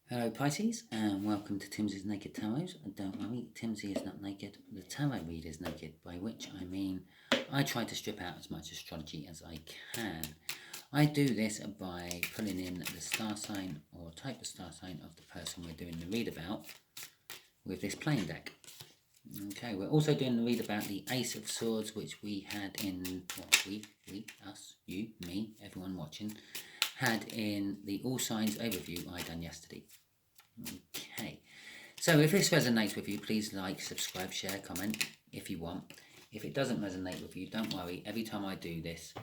Hello Pisces and welcome to Timsy's Naked Tarot. Don't worry, Timsy is not naked, the tarot read is naked, by which I mean I try to strip out as much astrology as I can. I do this by pulling in the star sign or type of star sign of the person we're doing the read about with this playing deck. Okay, we're also doing the read about the Ace of Swords, which we had in, well, we, us, you, me, everyone watching, had in the All Signs overview I done yesterday. Okay, so if this resonates with you, please like, subscribe, share, comment if you want. If it doesn't resonate with you, don't worry. Every time I do this,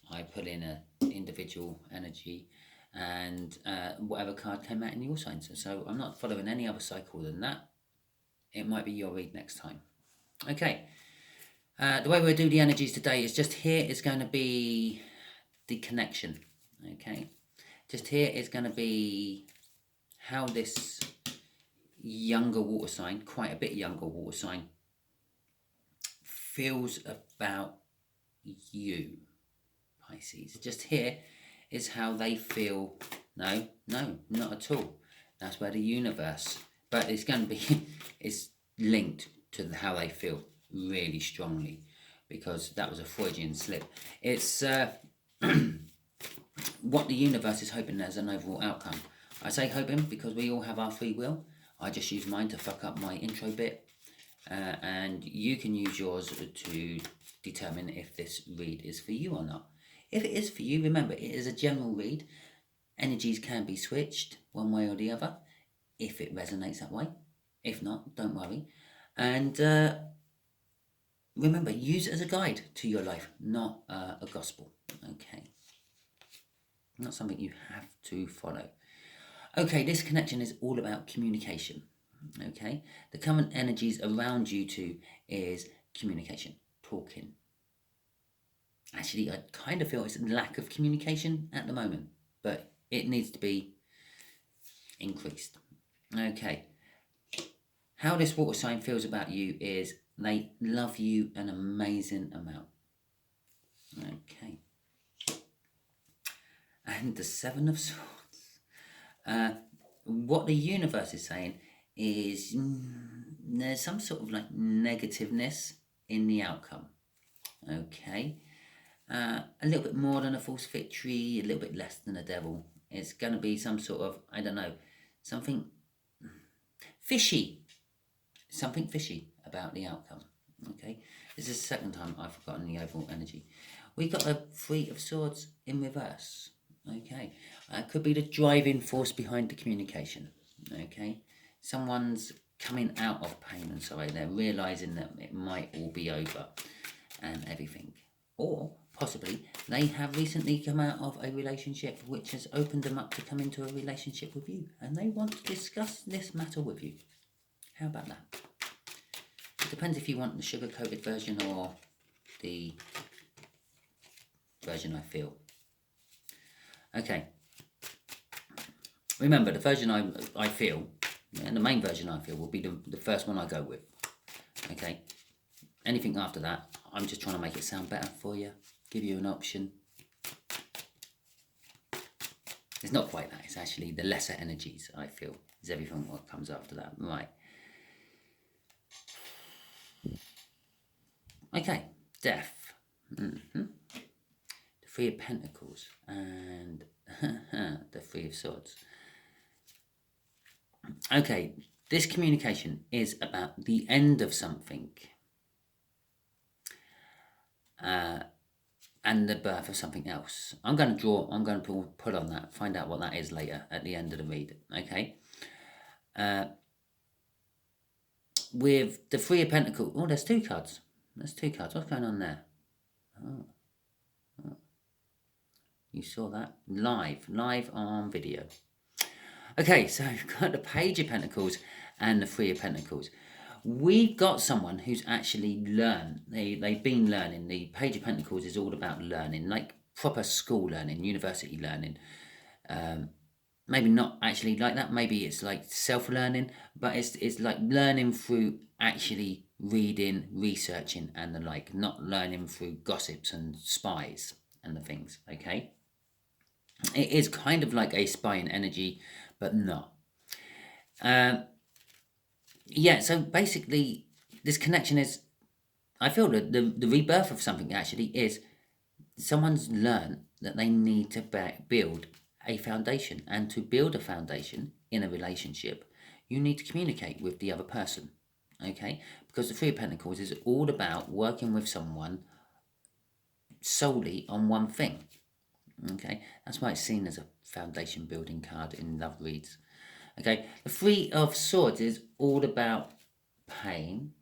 I put in an individual energy and whatever card came out in the All Signs. So I'm not following any other cycle than that. It might be your read next time. Okay, the way we'll do the energies today is just here is going to be the connection. Okay, just here is going to be how this younger water sign, quite a bit younger water sign, feels about you, Pisces. Just here is how they feel. No, not at all. That's where the universe, but it's going to be, it's linked to how they feel really strongly, because that was a Freudian slip. It's what the universe is hoping as an overall outcome. I say hoping because we all have our free will. I just use mine to fuck up my intro bit, and you can use yours to determine if this read is for you or not. If it is for you, remember, it is a general read. Energies can be switched one way or the other if it resonates that way. If not, don't worry. And remember, use it as a guide to your life, not a gospel. Okay. Not something you have to follow. Okay, this connection is all about communication. Okay, the current energies around you two is communication, talking. Actually, I kind of feel it's a lack of communication at the moment, but it needs to be increased. Okay, how this water sign feels about you is they love you an amazing amount. Okay, and the Seven of Swords. What the universe is saying is there's some sort of like negativeness in the outcome. Okay, a little bit more than a false victory, a little bit less than a devil. It's going to be some sort of, I don't know, something fishy. Something fishy about the outcome. Okay, this is the second time I've forgotten the overall energy. We got a Three of Swords in reverse. Okay, could be the driving force behind the communication. Okay, someone's coming out of pain and sorrow. They're realizing that it might all be over and everything. Or possibly they have recently come out of a relationship which has opened them up to come into a relationship with you, and they want to discuss this matter with you. How about that? It depends if you want the sugar-coated version or the version I feel. Okay, remember the version I feel, and the main version I feel will be the first one I go with. Okay, anything after that, I'm just trying to make it sound better for you, give you an option. It's not quite that, it's actually the lesser energies I feel is everything what comes after that. Right. Okay, death. The Three of Pentacles and the Three of Swords. Okay, this communication is about the end of something and the birth of something else. I'm going to put on that, find out what that is later at the end of the read. Okay. With the Three of Pentacles, oh, there's two cards. What's going on there? Oh. You saw that live on video. Okay, so we've got the Page of Pentacles and the Three of Pentacles. We've got someone who's actually learned. They've been learning. The Page of Pentacles is all about learning, like proper school learning, university learning. Maybe not actually like that. Maybe it's like self-learning, but it's like learning through actually reading, researching, and the like, not learning through gossips and spies and the things. Okay. It is kind of like a spying energy, but not. Yeah, so basically, this connection is, I feel that the rebirth of something actually is someone's learned that they need to build a foundation. And to build a foundation in a relationship, you need to communicate with the other person. Okay? Because the Three of Pentacles is all about working with someone solely on one thing. Okay? That's why it's seen as a foundation building card in love reads. Okay? The Three of Swords is all about pain,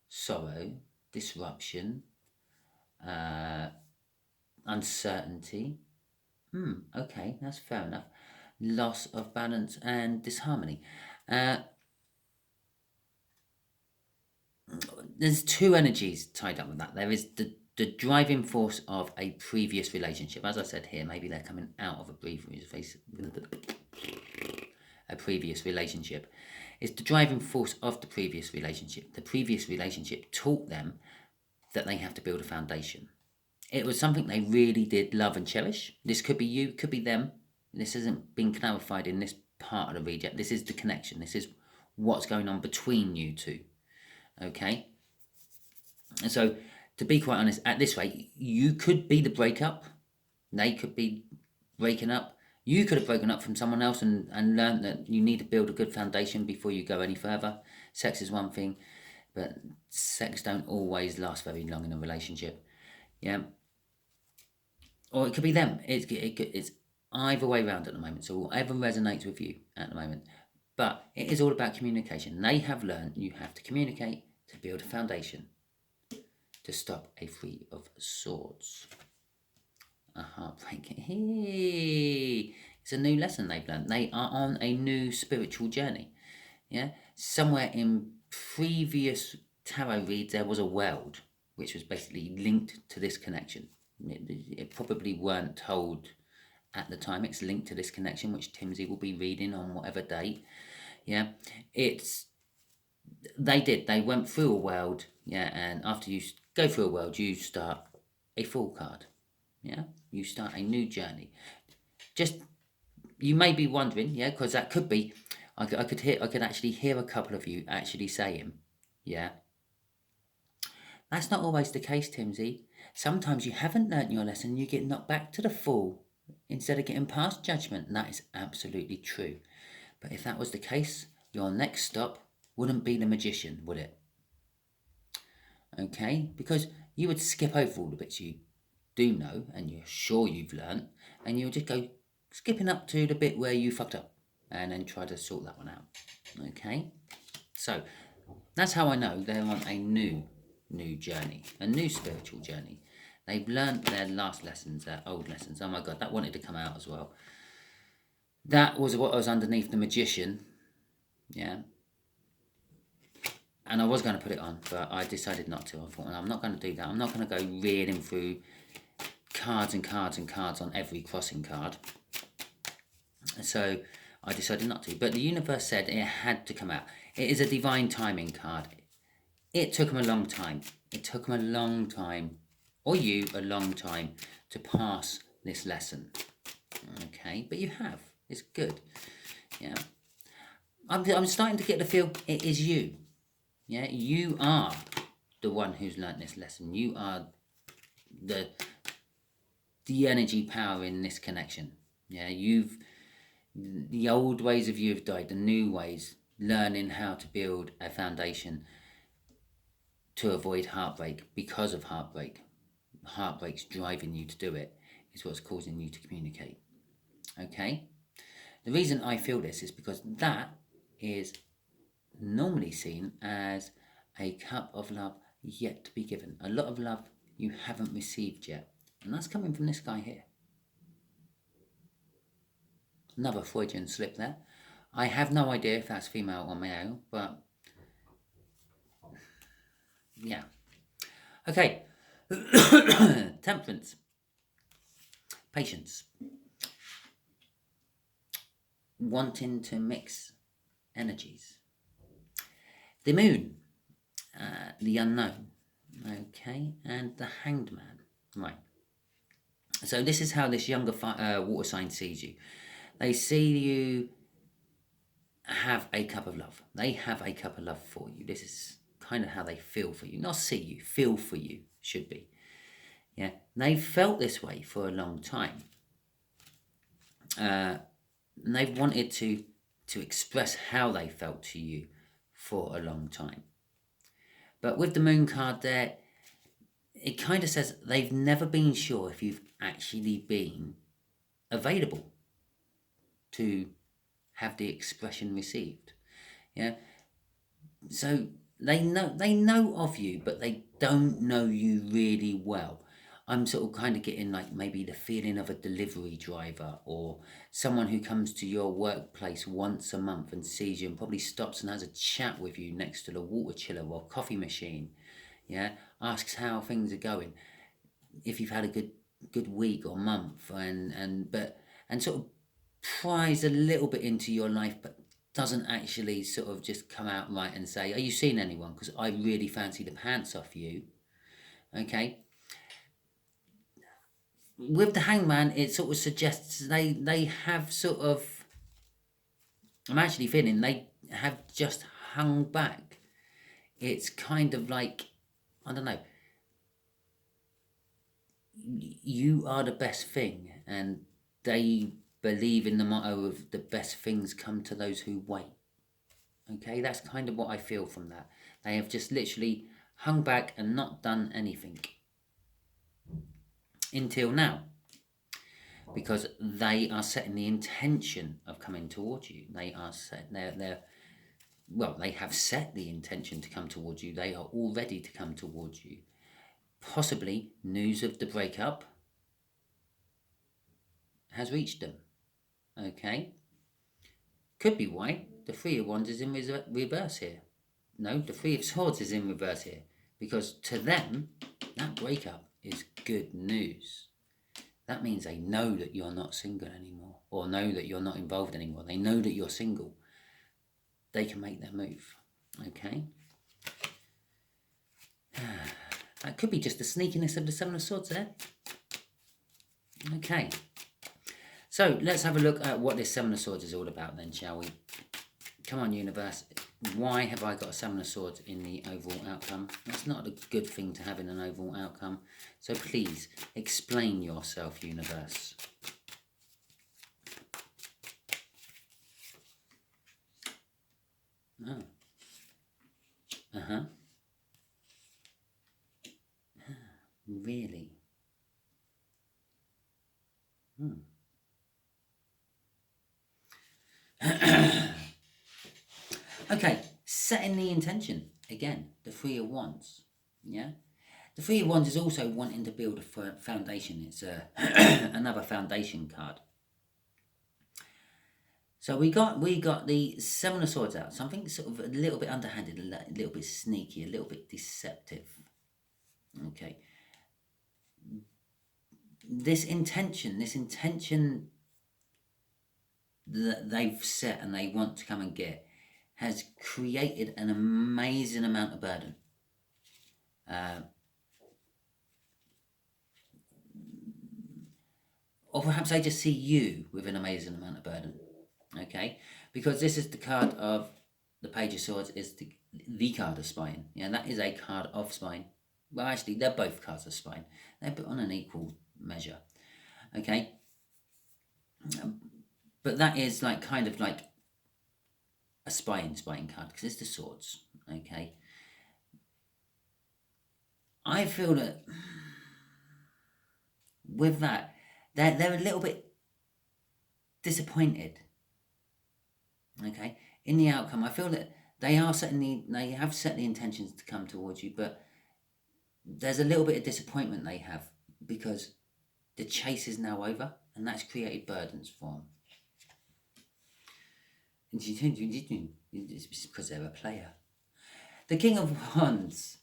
sorrow, disruption, uncertainty. Okay, that's fair enough. Loss of balance and disharmony. There's two energies tied up with that. There is the driving force of a previous relationship. As I said here, maybe they're coming out of a previous relationship. It's the driving force of the previous relationship. The previous relationship taught them that they have to build a foundation. It was something they really did love and cherish. This could be you, could be them. This hasn't been clarified in this part of the read yet. This is the connection. This is what's going on between you two. Okay? And so, to be quite honest, at this rate, you could be the breakup. They could be breaking up. You could have broken up from someone else and learned that you need to build a good foundation before you go any further. Sex is one thing, but sex don't always last very long in a relationship. Yeah? Or it could be them. It's either way around at the moment. So whatever resonates with you at the moment. But it is all about communication. They have learned you have to communicate to build a foundation to stop a Three of Swords. A heartbreak. Hey, it's a new lesson they've learned. They are on a new spiritual journey. Yeah, somewhere in previous tarot reads there was a world which was basically linked to this connection. It probably weren't told at the time. It's linked to this connection, which Timsy will be reading on whatever date. Yeah, they went through a world. Yeah, and after you go through a world, you start a Fool card. Yeah, you start a new journey. Just, you may be wondering, yeah, because that could be, I could actually hear a couple of you actually saying, yeah, that's not always the case, Timsy. Sometimes you haven't learnt your lesson, you get knocked back to the Fool instead of getting past judgment. And that is absolutely true. But if that was the case, your next stop wouldn't be the Magician, would it? Okay, because you would skip over all the bits you do know and you're sure you've learnt, and you'll just go skipping up to the bit where you fucked up and then try to sort that one out. Okay, so that's how I know they're on a new journey, a new spiritual journey. They've learnt their last lessons, their old lessons. Oh my god, that wanted to come out as well. That was what was underneath the Magician. Yeah, and I was going to put it on, but I decided not to. I thought, well, I'm not going to do that. I'm not going to go reading through cards and cards and cards on every crossing card. So I decided not to. But the universe said it had to come out. It is a divine timing card. It took them a long time. It took them a long time, or you a long time, to pass this lesson. Okay, but you have. It's good. Yeah. I'm starting to get the feel it is you. Yeah, you are the one who's learnt this lesson. You are the energy power in this connection. Yeah, the old ways of you have died, the new ways, learning how to build a foundation to avoid heartbreak because of heartbreak. Heartbreak's driving you to do it is what's causing you to communicate. Okay? The reason I feel this is because that is normally seen as a cup of love yet to be given. A lot of love you haven't received yet. And that's coming from this guy here. Another Freudian slip there. I have no idea if that's female or male, but yeah. Okay. Temperance. Patience. Wanting to mix energies. The Moon. The Unknown. Okay. And the Hanged Man. Right. So this is how this younger water sign sees you. They see you have a cup of love. They have a cup of love for you. This is kind of how they feel for you. Not see you, feel for you, should be. Yeah, they've felt this way for a long time. And they've wanted to express how they felt to you for a long time. But with the moon card there, it kind of says they've never been sure if you've actually been available to have the expression received. Yeah. So they know of you, but they don't know you really well. I'm sort of kind of getting like maybe the feeling of a delivery driver or someone who comes to your workplace once a month and sees you and probably stops and has a chat with you next to the water chiller or coffee machine. Yeah, asks how things are going, if you've had a good week or month, and sort of pries a little bit into your life, but doesn't actually sort of just come out right and say, "Are you seeing anyone? Because I really fancy the pants off you." Okay. With the hangman, it sort of suggests they have sort of. I'm actually feeling they have just hung back. It's kind of like, I don't know. You are the best thing, and they believe in the motto of the best things come to those who wait. Okay, that's kind of what I feel from that. They have just literally hung back and not done anything until now, because they are setting the intention of coming towards you. They are set. They have set the intention to come towards you. They are all ready to come towards you. Possibly news of the breakup has reached them. Okay. Could be why the Three of Wands is in reverse here. No, the Three of Swords is in reverse here. Because to them, that breakup is good news. That means they know that you're not single anymore, or know that you're not involved anymore. They know that you're single. They can make their move. Okay? That could be just the sneakiness of the Seven of Swords there. Okay. So let's have a look at what this Seven of Swords is all about then, shall we? Come on, universe. Why have I got a Seven of Swords in the overall outcome? That's not a good thing to have in an overall outcome. So please, explain yourself, universe. Oh. Uh-huh. Really? Okay, setting the intention. Again, the Three of Wands. Yeah? The Three of Wands is also wanting to build a foundation. It's another foundation card. So we got the Seven of Swords out. Something sort of a little bit underhanded, a little bit sneaky, a little bit deceptive. Okay. This intention that they've set and they want to come and get has created an amazing amount of burden. Or perhaps they just see you with an amazing amount of burden. Okay? Because this is the card of the Page of Swords, is the card of spine. Yeah, that is a card of spine. Well, actually, they're both cards of spine. They're put on an equal measure. Okay? But that is like kind of like a spine card, because it's the swords. Okay? I feel that with that, they're a little bit disappointed. Okay? In the outcome, I feel that they have set the intentions to come towards you, but there's a little bit of disappointment they have, because the chase is now over, and that's created burdens for them. It's because they're a player. The King of Wands,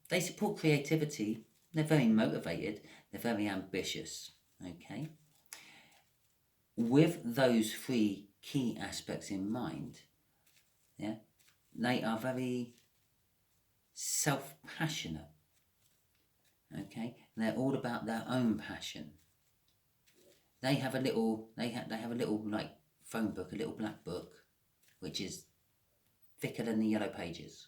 they support creativity. They're very motivated. They're very ambitious. Okay? With those three key aspects in mind, yeah, they are very self-passionate. Okay? They're all about their own passion. They have a little like phone book, a little black book, which is thicker than the yellow pages.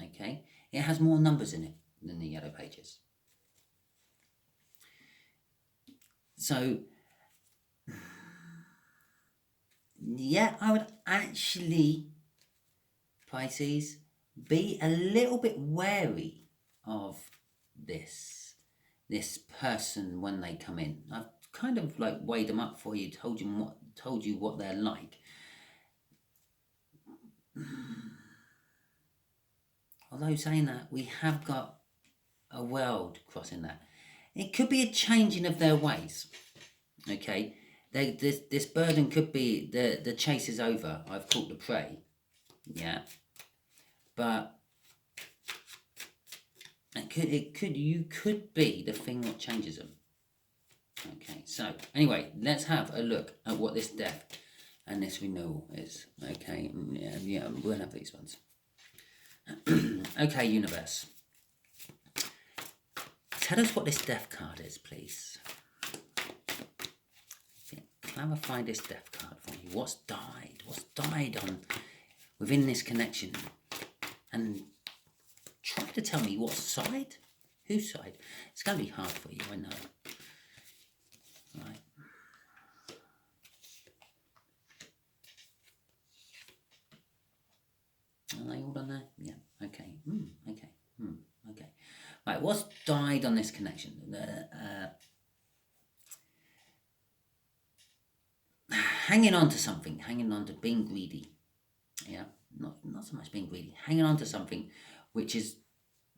Okay, it has more numbers in it than the yellow pages. So yeah, I would actually, Pisces, be a little bit wary of this person when they come in. I've kind of like weighed them up for you, told you what they're like. Although saying that, we have got a world crossing that. It could be a changing of their ways. Okay, this burden could be the chase is over. I've caught the prey. Yeah, but you could be the thing that changes them. Okay, so anyway, let's have a look at what this death and this renewal is. Okay, yeah, we'll have these ones. Okay, universe. Tell us what this death card is, please. Clarify this death card for me. What's died? What's died on within this connection? And try to tell me what side? Whose side? It's going to be hard for you, I know. Right. Are they all on there? Yeah. Okay. Okay. Okay. Right. What's died on this connection? Hanging on to something. Hanging on to being greedy. Yeah. Not so much being greedy. Hanging on to something which is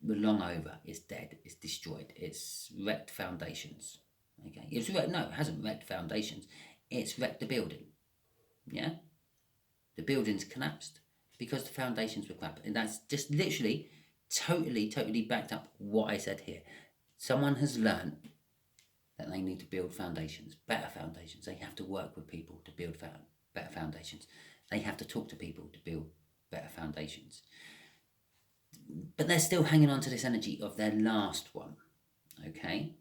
long over. It's dead. It's destroyed. It's wrecked foundations. Okay. No, it hasn't wrecked foundations. It's wrecked the building. Yeah. The building's collapsed because the foundations were collapsed. And that's just literally totally backed up what I said here. Someone has learned that they need to build foundations, better foundations. They have to work with people to build better foundations. They have to talk to people to build better foundations. But they're still hanging on to this energy of their last one. Okay?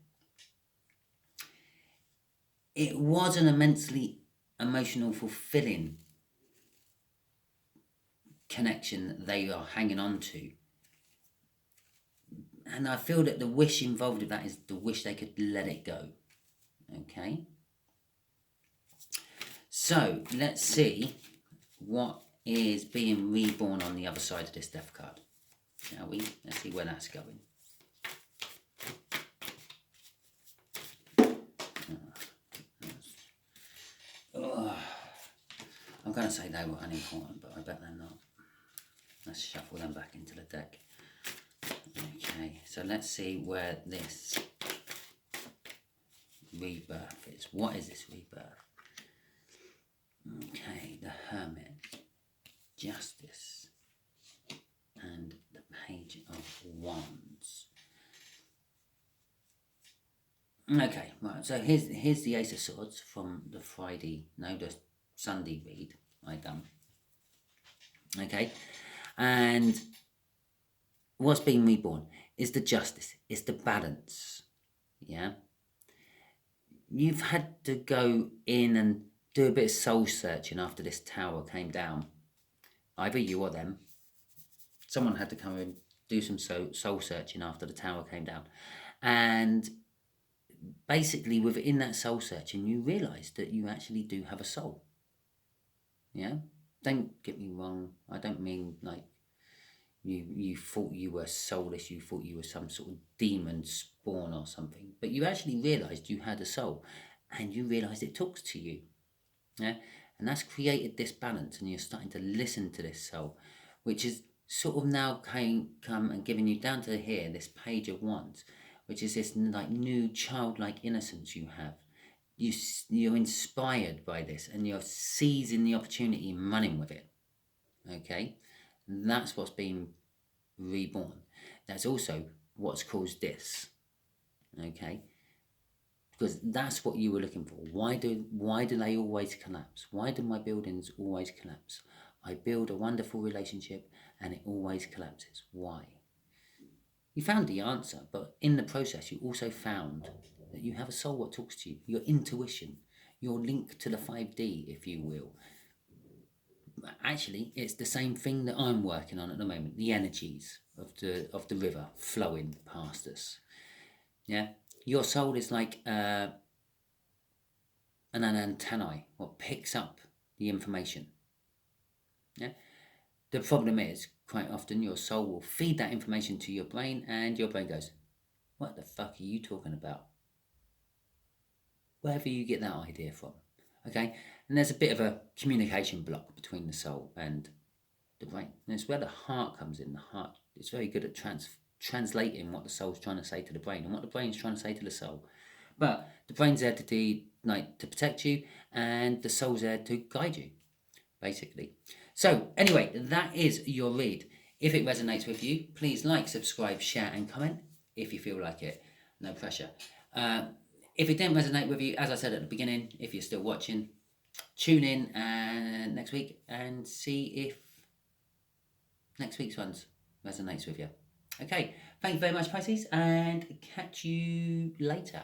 It was an immensely emotional, fulfilling connection that they are hanging on to. And I feel that the wish involved in that is the wish they could let it go. Okay? So, let's see what is being reborn on the other side of this death card. Shall we? Let's see where that's going. I'm going to say they were unimportant, but I bet they're not. Let's shuffle them back into the deck. Okay, so let's see where this rebirth is. What is this rebirth? Okay, the Hermit, Justice, and the Page of Wands. Okay, right, so here's the Ace of Swords from the Sunday read I done. Okay, and what's being reborn is the justice, it's the balance. Yeah, you've had to go in and do a bit of soul searching after this tower came down. Either you or them. Someone had to come and do some soul searching after the tower came down. And basically within that soul searching, you realise that you actually do have a soul. Yeah? Don't get me wrong. I don't mean like you thought you were soulless, you thought you were some sort of demon spawn or something. But you actually realised you had a soul and you realised it talks to you. Yeah? And that's created this balance, and you're starting to listen to this soul, which is sort of now come and giving you down to here, this Page of Wands, which is this like new childlike innocence you have. You're inspired by this, and you're seizing the opportunity and running with it. Okay? That's what's been reborn. That's also what's caused this. Okay? Because that's what you were looking for. Why do they always collapse? Why do my buildings always collapse? I build a wonderful relationship and it always collapses. Why? You found the answer, but in the process you also found that you have a soul that talks to you. Your intuition, your link to the 5D, if you will. actually, it's the same thing that I'm working on at the moment. The energies of the river flowing past us. Yeah, your soul is like an antennae, what picks up the information. Yeah. The problem is, quite often, your soul will feed that information to your brain, and your brain goes, "What the fuck are you talking about?" Wherever you get that idea from. Okay, and there's a bit of a communication block between the soul and the brain. And it's where the heart comes in. The heart is very good at translating what the soul's trying to say to the brain and what the brain's trying to say to the soul. But the brain's there to protect you, and the soul's there to guide you, basically. So anyway, that is your read. If it resonates with you, please like, subscribe, share, and comment if you feel like it. No pressure. If it didn't resonate with you, as I said at the beginning, if you're still watching, tune in next week and see if next week's ones resonates with you. Okay, thank you very much, Pisces, and catch you later.